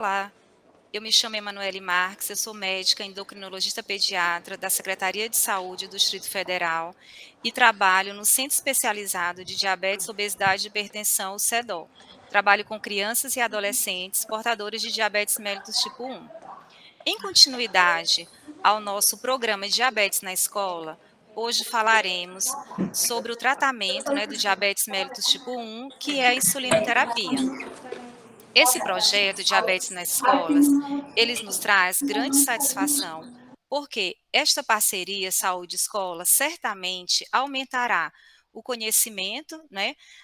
Olá, eu me chamo Emanuele Marques, eu sou médica endocrinologista pediatra da Secretaria de Saúde do Distrito Federal e trabalho no Centro Especializado de Diabetes, Obesidade e Hipertensão, o CEDOL. Trabalho com crianças e adolescentes portadores de diabetes mellitus tipo 1. Em continuidade ao nosso programa de diabetes na escola, hoje falaremos sobre o tratamento, do diabetes mellitus tipo 1, que é a insulinoterapia. Esse projeto Diabetes nas Escolas, eles nos traz grande satisfação, porque esta parceria saúde-escola certamente aumentará o conhecimento,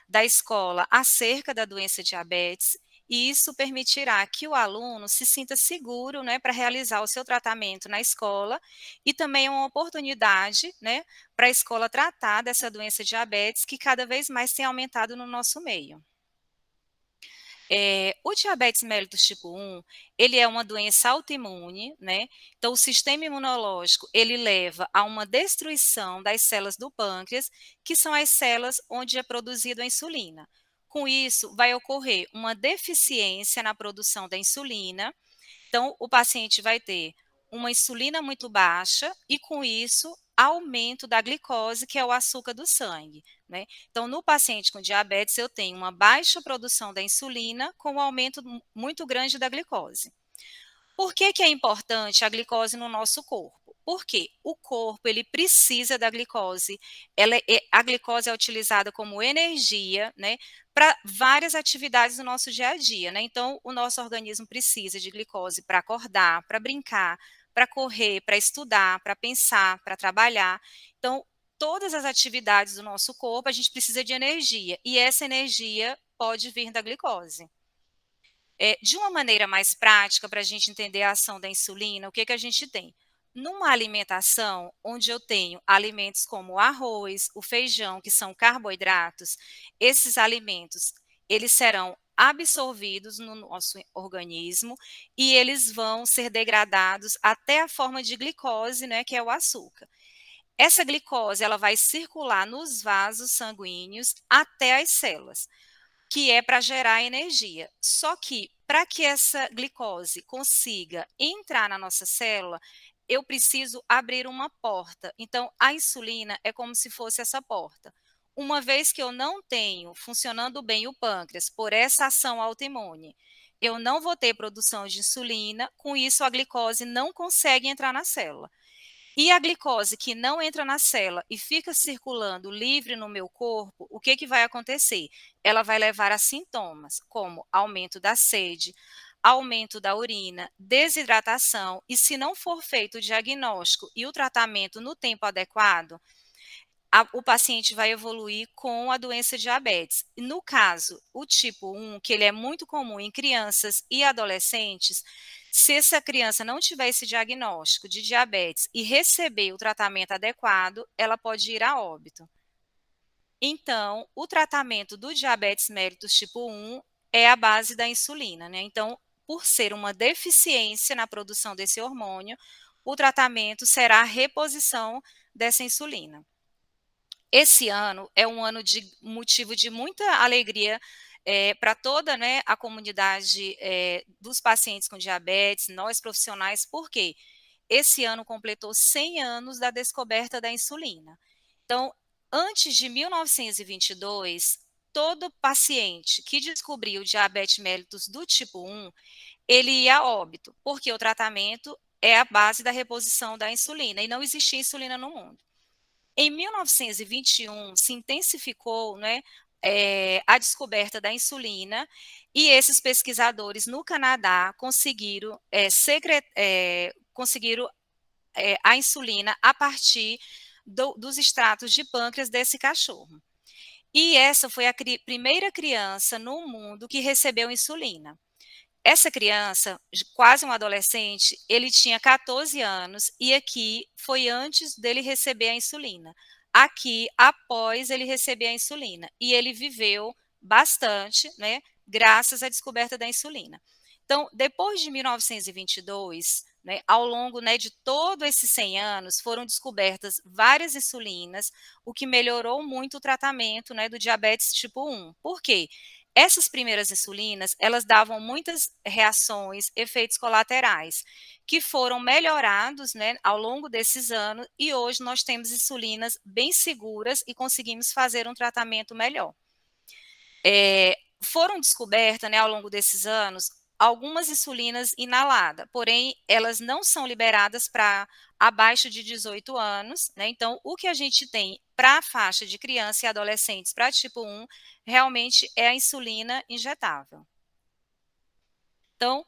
da escola acerca da doença diabetes, e isso permitirá que o aluno se sinta seguro, para realizar o seu tratamento na escola, e também é uma oportunidade, para a escola tratar dessa doença diabetes que cada vez mais tem aumentado no nosso meio. O diabetes mellitus tipo 1, ele é uma doença autoimune, Então o sistema imunológico, ele leva a uma destruição das células do pâncreas, que são as células onde é produzida a insulina. Com isso, vai ocorrer uma deficiência na produção da insulina, então o paciente vai ter uma insulina muito baixa e, com isso, aumento da glicose, que é o açúcar do sangue, Então, no paciente com diabetes, eu tenho uma baixa produção da insulina com um aumento muito grande da glicose. Por que é importante a glicose no nosso corpo? Porque o corpo, ele precisa da glicose, a glicose é utilizada como energia, para várias atividades do nosso dia a dia, Então, o nosso organismo precisa de glicose para acordar, para brincar, para correr, para estudar, para pensar, para trabalhar. Então, todas as atividades do nosso corpo, a gente precisa de energia, e essa energia pode vir da glicose. De uma maneira mais prática, para a gente entender a ação da insulina, o que a gente tem? Numa alimentação onde eu tenho alimentos como o arroz, o feijão, que são carboidratos, esses alimentos, eles serão absorvidos no nosso organismo e eles vão ser degradados até a forma de glicose, que é o açúcar. Essa glicose, ela vai circular nos vasos sanguíneos até as células, que é para gerar energia. Só que, para que essa glicose consiga entrar na nossa célula, eu preciso abrir uma porta. Então, a insulina é como se fosse essa porta. Uma vez que eu não tenho funcionando bem o pâncreas por essa ação autoimune, eu não vou ter produção de insulina, com isso a glicose não consegue entrar na célula. E a glicose que não entra na célula e fica circulando livre no meu corpo, o que vai acontecer? Ela vai levar a sintomas como aumento da sede, aumento da urina, desidratação, e se não for feito o diagnóstico e o tratamento no tempo adequado, o paciente vai evoluir com a doença diabetes. No caso, o tipo 1, que ele é muito comum em crianças e adolescentes, se essa criança não tiver esse diagnóstico de diabetes e receber o tratamento adequado, ela pode ir a óbito. Então, o tratamento do diabetes mellitus tipo 1 é a base da insulina, Então, por ser uma deficiência na produção desse hormônio, o tratamento será a reposição dessa insulina. Esse ano é um ano de motivo de muita alegria para toda, a comunidade dos pacientes com diabetes, nós profissionais, porque esse ano completou 100 anos da descoberta da insulina. Então, antes de 1922, todo paciente que descobriu diabetes mellitus do tipo 1, ele ia a óbito, porque o tratamento é a base da reposição da insulina, e não existia insulina no mundo. Em 1921, se intensificou, a descoberta da insulina, e esses pesquisadores no Canadá conseguiram a insulina a partir dos extratos de pâncreas desse cachorro. E essa foi a primeira criança no mundo que recebeu insulina. Essa criança, quase um adolescente, ele tinha 14 anos, e aqui foi antes dele receber a insulina. Aqui, após ele receber a insulina. E ele viveu bastante, graças à descoberta da insulina. Então, depois de 1922, ao longo, de todos esses 100 anos, foram descobertas várias insulinas, o que melhorou muito o tratamento, do diabetes tipo 1. Por quê? essas primeiras insulinas, elas davam muitas reações, efeitos colaterais, que foram melhorados, né, ao longo desses anos, e hoje nós temos insulinas bem seguras e conseguimos fazer um tratamento melhor. Foram descobertas, né, ao longo desses anos, algumas insulinas inaladas, porém, elas não são liberadas para abaixo de 18 anos, né? Então, o que a gente tem para a faixa de criança e adolescentes para tipo 1, realmente é a insulina injetável. Então,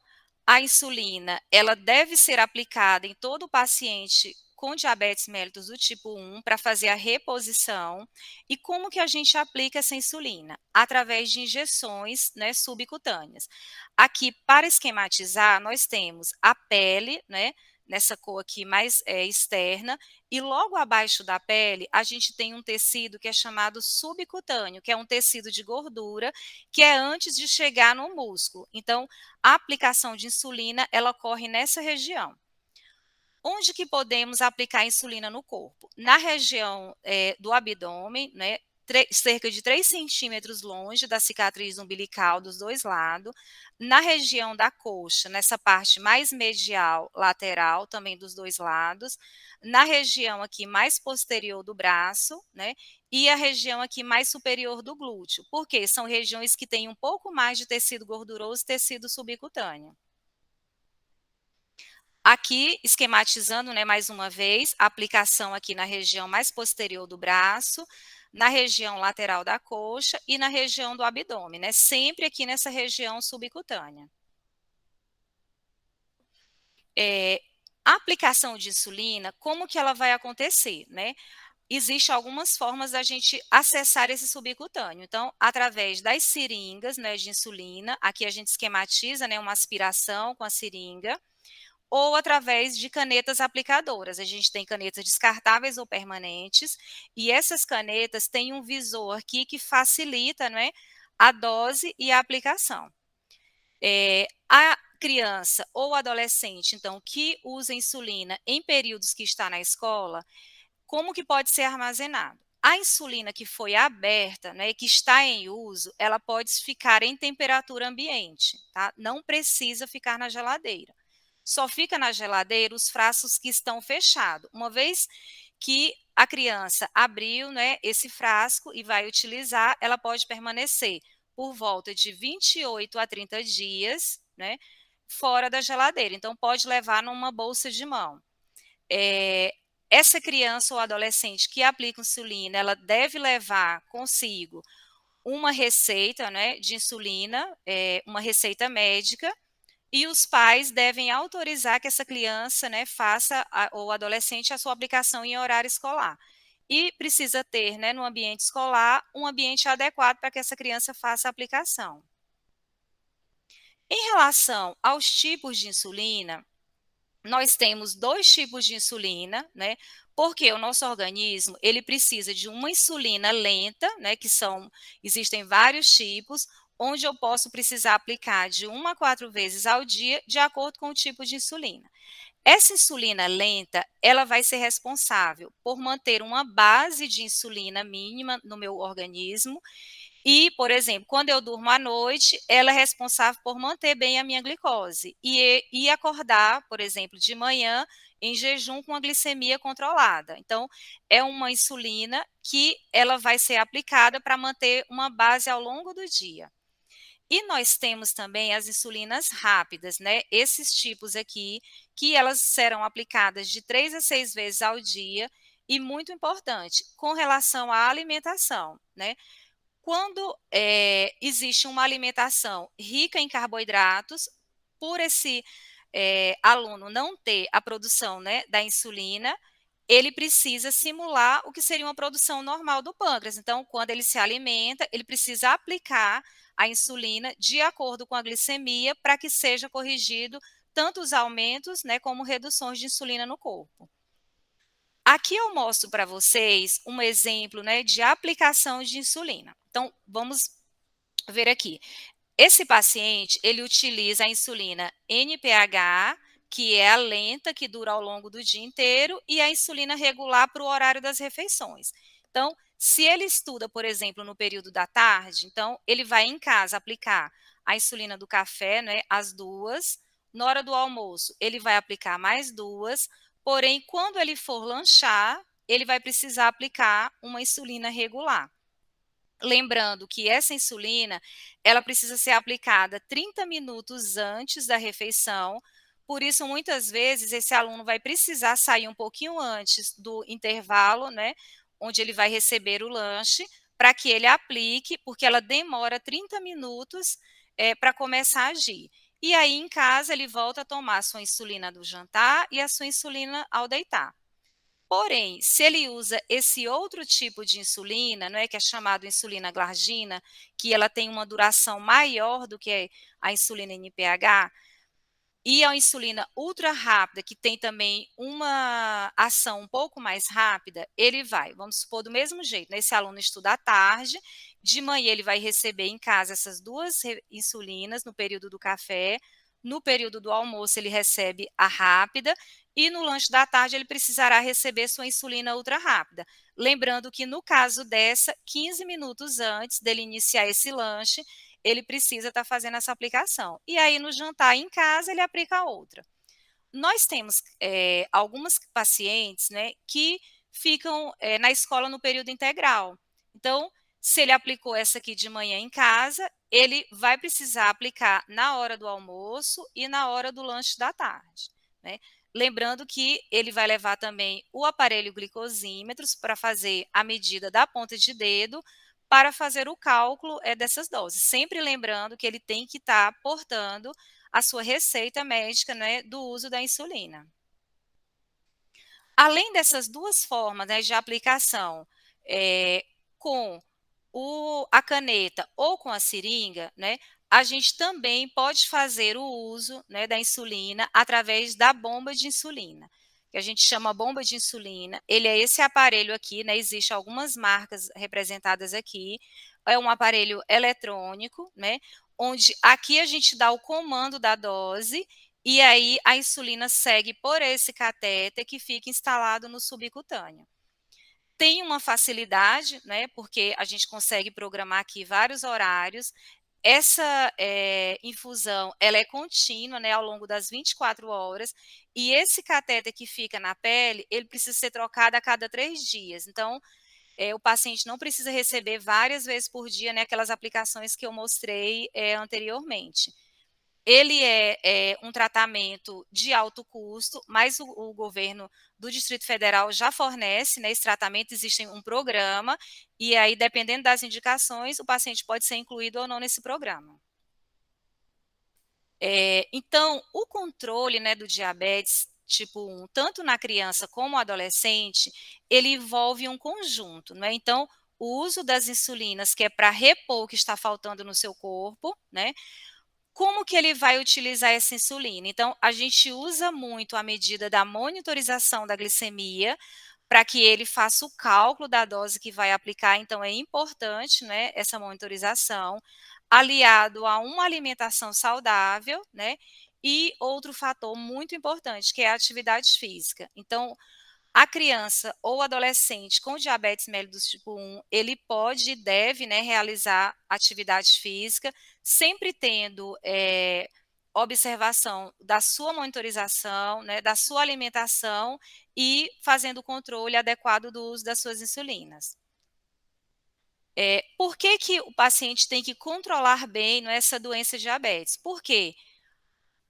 a insulina, ela deve ser aplicada em todo o paciente com diabetes mellitus do tipo 1 para fazer a reposição. E como que a gente aplica essa insulina? Através de injeções, né, subcutâneas. Aqui, para esquematizar, nós temos a pele, né, nessa cor aqui mais externa, e logo abaixo da pele a gente tem um tecido que é chamado subcutâneo, que é um tecido de gordura, que é antes de chegar no músculo. Então, a aplicação de insulina, ela ocorre nessa região. Onde que podemos aplicar insulina no corpo? Na região do abdômen, né, cerca de 3 centímetros longe da cicatriz umbilical dos dois lados, na região da coxa, nessa parte mais medial, lateral, também dos dois lados, na região aqui mais posterior do braço, né, e a região aqui mais superior do glúteo, porque são regiões que têm um pouco mais de tecido gorduroso, tecido subcutâneo. Aqui, esquematizando, né, mais uma vez, a aplicação aqui na região mais posterior do braço, na região lateral da coxa e na região do abdômen, né, sempre aqui nessa região subcutânea. A aplicação de insulina, como que ela vai acontecer, né? Existem algumas formas da gente acessar esse subcutâneo. Então, através das seringas, né, de insulina, aqui a gente esquematiza, né, uma aspiração com a seringa, ou através de canetas aplicadoras. A gente tem canetas descartáveis ou permanentes, e essas canetas têm um visor aqui que facilita, né, a dose e a aplicação. A criança ou adolescente, então, que usa insulina em períodos que está na escola, como que pode ser armazenado? A insulina que foi aberta, né, que está em uso, ela pode ficar em temperatura ambiente, tá? Não precisa ficar na geladeira. Só fica na geladeira os frascos que estão fechados. Uma vez que a criança abriu, né, esse frasco e vai utilizar, ela pode permanecer por volta de 28 a 30 dias, né, fora da geladeira. Então, pode levar numa bolsa de mão. Essa criança ou adolescente que aplica insulina, ela deve levar consigo uma receita, né, de insulina, uma receita médica, e os pais devem autorizar que essa criança, né, faça, ou adolescente, a sua aplicação em horário escolar. E precisa ter, né, no ambiente escolar, um ambiente adequado para que essa criança faça a aplicação. Em relação aos tipos de insulina, nós temos 2 tipos de insulina, né, porque o nosso organismo, ele precisa de uma insulina lenta, né, existem vários tipos, onde eu posso precisar aplicar de 1 a 4 vezes ao dia, de acordo com o tipo de insulina. Essa insulina lenta, ela vai ser responsável por manter uma base de insulina mínima no meu organismo e, por exemplo, quando eu durmo à noite, ela é responsável por manter bem a minha glicose e acordar, por exemplo, de manhã em jejum com a glicemia controlada. Então, é uma insulina que ela vai ser aplicada para manter uma base ao longo do dia. E nós temos também as insulinas rápidas, né? Esses tipos aqui, que elas serão aplicadas de 3 a 6 vezes ao dia, e muito importante, com relação à alimentação, né? Quando existe uma alimentação rica em carboidratos, por esse aluno não ter a produção, né, da insulina, ele precisa simular o que seria uma produção normal do pâncreas. Então, quando ele se alimenta, ele precisa aplicar a insulina de acordo com a glicemia para que seja corrigido tanto os aumentos, né, como reduções de insulina no corpo. Aqui eu mostro para vocês um exemplo, né, de aplicação de insulina. Então, vamos ver aqui. Esse paciente, ele utiliza a insulina NPH, que é a lenta, que dura ao longo do dia inteiro, e a insulina regular para o horário das refeições. Então, Se ele estuda, por exemplo, no período da tarde, então ele vai em casa aplicar a insulina do café, né, as 2. Na hora do almoço, ele vai aplicar mais 2, porém, quando ele for lanchar, ele vai precisar aplicar uma insulina regular. Lembrando que essa insulina, ela precisa ser aplicada 30 minutos antes da refeição, por isso muitas vezes esse aluno vai precisar sair um pouquinho antes do intervalo, né, onde ele vai receber o lanche, para que ele aplique, porque ela demora 30 minutos, para começar a agir. E aí em casa ele volta a tomar a sua insulina do jantar e a sua insulina ao deitar. Porém, se ele usa esse outro tipo de insulina, não é, que é chamado insulina glargina, que ela tem uma duração maior do que a insulina NPH, e a insulina ultra rápida, que tem também uma ação um pouco mais rápida, ele vai, vamos supor, do mesmo jeito, né? Esse aluno estuda à tarde, de manhã ele vai receber em casa essas 2 insulinas no período do café, no período do almoço ele recebe a rápida, e no lanche da tarde ele precisará receber sua insulina ultra rápida. Lembrando que no caso dessa, 15 minutos antes dele iniciar esse lanche, ele precisa estar fazendo essa aplicação. E aí, no jantar em casa, ele aplica a outra. Nós temos algumas pacientes, né, que ficam na escola no período integral. Então, se ele aplicou essa aqui de manhã em casa, ele vai precisar aplicar na hora do almoço e na hora do lanche da tarde, né? Lembrando que ele vai levar também o aparelho glicosímetros para fazer a medida da ponta de dedo, para fazer o cálculo dessas doses. Sempre lembrando que ele tem que estar portando a sua receita médica, né, do uso da insulina. Além dessas 2 formas, né, de aplicação, com a caneta ou com a seringa, né, a gente também pode fazer o uso, né, da insulina através da bomba de insulina, que a gente chama bomba de insulina. Ele é esse aparelho aqui, né, existe algumas marcas representadas aqui. É um aparelho eletrônico, né, onde aqui a gente dá o comando da dose e aí a insulina segue por esse catéter que fica instalado no subcutâneo. Tem uma facilidade, né, porque a gente consegue programar aqui vários horários. Essa infusão, ela é contínua, né, ao longo das 24 horas, e esse catéter que fica na pele, ele precisa ser trocado a cada 3 dias. Então, o paciente não precisa receber várias vezes por dia, né, aquelas aplicações que eu mostrei anteriormente. Ele é um tratamento de alto custo, mas o governo do Distrito Federal já fornece, né, esse tratamento, existe um programa, e aí, dependendo das indicações, o paciente pode ser incluído ou não nesse programa. Então, o controle, né, do diabetes tipo 1, tanto na criança como no adolescente, ele envolve um conjunto, né? Então, o uso das insulinas, que é para repor o que está faltando no seu corpo, né? Como que ele vai utilizar essa insulina? Então, a gente usa muito a medida da monitorização da glicemia para que ele faça o cálculo da dose que vai aplicar. Então, é importante, né, essa monitorização, aliado a uma alimentação saudável, né? E outro fator muito importante, que é a atividade física. Então, a criança ou adolescente com diabetes mellitus tipo 1, ele pode e deve, né, realizar atividade física, sempre tendo observação da sua monitorização, né, da sua alimentação e fazendo o controle adequado do uso das suas insulinas. Por que que o paciente tem que controlar bem, né, essa doença de diabetes? Porque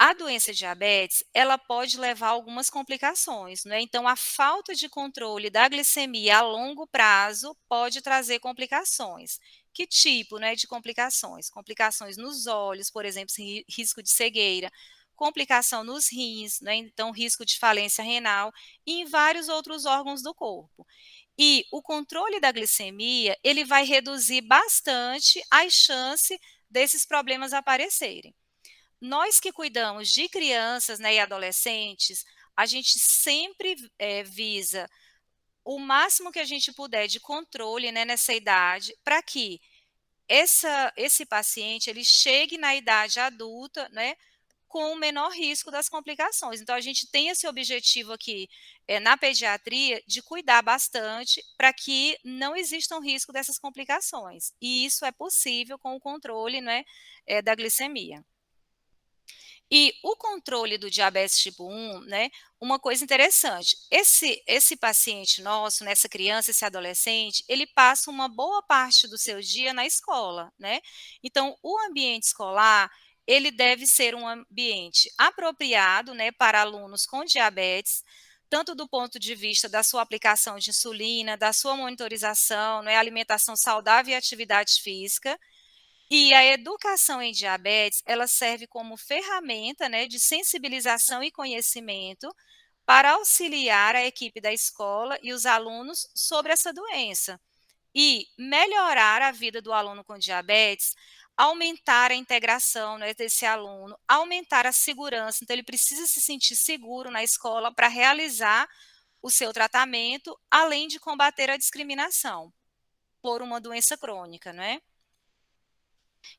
a doença diabetes, ela pode levar a algumas complicações, né? Então, a falta de controle da glicemia a longo prazo pode trazer complicações. Que tipo, né, de complicações? Complicações nos olhos, por exemplo, risco de cegueira, complicação nos rins, né? Então, risco de falência renal e em vários outros órgãos do corpo. E o controle da glicemia, ele vai reduzir bastante as chances desses problemas aparecerem. Nós que cuidamos de crianças, né, e adolescentes, a gente sempre visa o máximo que a gente puder de controle, né, nessa idade, para que esse paciente ele chegue na idade adulta, né, com o menor risco das complicações. Então, a gente tem esse objetivo aqui, na pediatria, de cuidar bastante para que não exista um risco dessas complicações. E isso é possível com o controle, né, da glicemia. E o controle do diabetes tipo 1, né, uma coisa interessante, esse paciente nosso, né, essa criança, esse adolescente, ele passa uma boa parte do seu dia na escola, né. Então o ambiente escolar, ele deve ser um ambiente apropriado, né, para alunos com diabetes, tanto do ponto de vista da sua aplicação de insulina, da sua monitorização, né, alimentação saudável e atividade física, e a educação em diabetes, ela serve como ferramenta, né, de sensibilização e conhecimento para auxiliar a equipe da escola e os alunos sobre essa doença. E melhorar a vida do aluno com diabetes, aumentar a integração, né, desse aluno, aumentar a segurança. Então, ele precisa se sentir seguro na escola para realizar o seu tratamento, além de combater a discriminação por uma doença crônica, não é?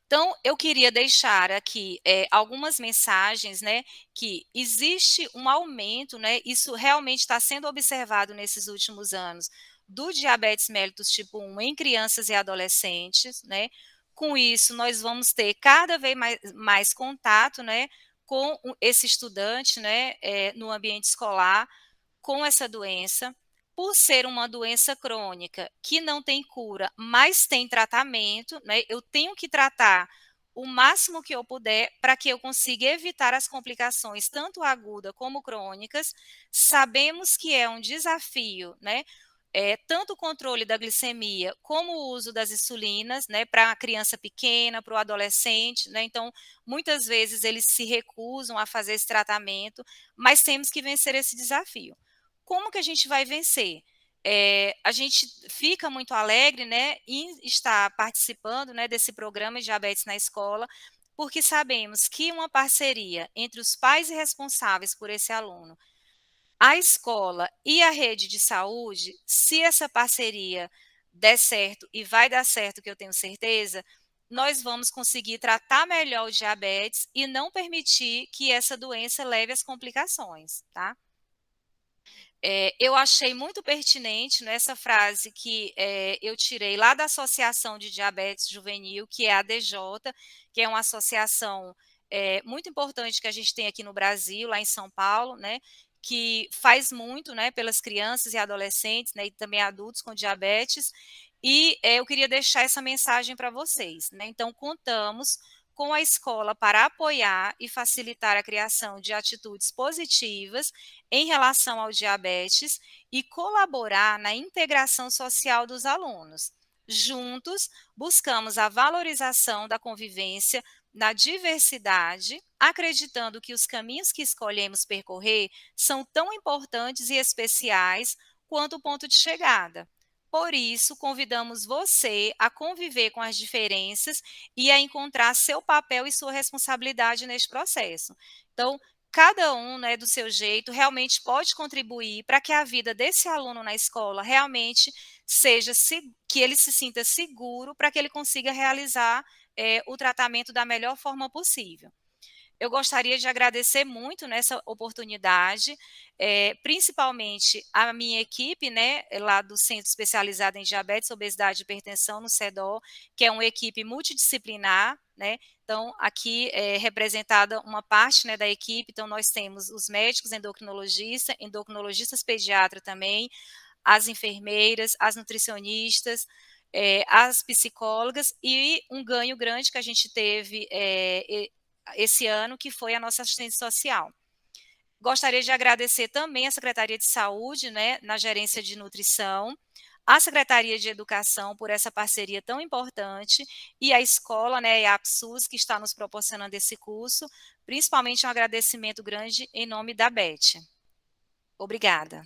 Então, eu queria deixar aqui, algumas mensagens, né, que existe um aumento, né, isso realmente está sendo observado nesses últimos anos, do diabetes mellitus tipo 1 em crianças e adolescentes, né. Com isso, nós vamos ter cada vez mais contato, né, com esse estudante, né, no ambiente escolar, com essa doença, por ser uma doença crônica que não tem cura, mas tem tratamento, né, eu tenho que tratar o máximo que eu puder para que eu consiga evitar as complicações, tanto agudas como crônicas. Sabemos que é um desafio, né, tanto o controle da glicemia como o uso das insulinas, né, para a criança pequena, para o adolescente, né, então muitas vezes eles se recusam a fazer esse tratamento, mas temos que vencer esse desafio. Como que a gente vai vencer? A gente fica muito alegre, né, em estar participando, né, desse programa Diabetes na Escola, porque sabemos que uma parceria entre os pais e responsáveis por esse aluno, a escola e a rede de saúde, se essa parceria der certo, e vai dar certo, que eu tenho certeza, nós vamos conseguir tratar melhor o diabetes e não permitir que essa doença leve às complicações, tá? Eu achei muito pertinente nessa frase que eu tirei lá da Associação de Diabetes Juvenil, que é a ADJ, que é uma associação muito importante que a gente tem aqui no Brasil, lá em São Paulo, né, que faz muito, né, pelas crianças e adolescentes, né, e também adultos com diabetes, e eu queria deixar essa mensagem para vocês, né, então contamos com a escola para apoiar e facilitar a criação de atitudes positivas em relação ao diabetes e colaborar na integração social dos alunos. Juntos, buscamos a valorização da convivência na diversidade, acreditando que os caminhos que escolhemos percorrer são tão importantes e especiais quanto o ponto de chegada. Por isso, convidamos você a conviver com as diferenças e a encontrar seu papel e sua responsabilidade neste processo. Então, cada um, né, do seu jeito, realmente pode contribuir para que a vida desse aluno na escola realmente seja, que ele se sinta seguro para que ele consiga realizar o tratamento da melhor forma possível. Eu gostaria de agradecer muito nessa oportunidade, principalmente a minha equipe, né, lá do Centro Especializado em Diabetes, Obesidade e Hipertensão, no CEDOR, que é uma equipe multidisciplinar, né, então aqui é representada uma parte, né, da equipe, então nós temos os médicos endocrinologistas, endocrinologistas pediatra também, as enfermeiras, as nutricionistas, as psicólogas e um ganho grande que a gente teve esse ano, que foi a nossa assistente social. Gostaria de agradecer também a Secretaria de Saúde, né, na gerência de nutrição, a Secretaria de Educação por essa parceria tão importante e a escola, né, e a APSUS, que está nos proporcionando esse curso, principalmente um agradecimento grande em nome da Beth. Obrigada.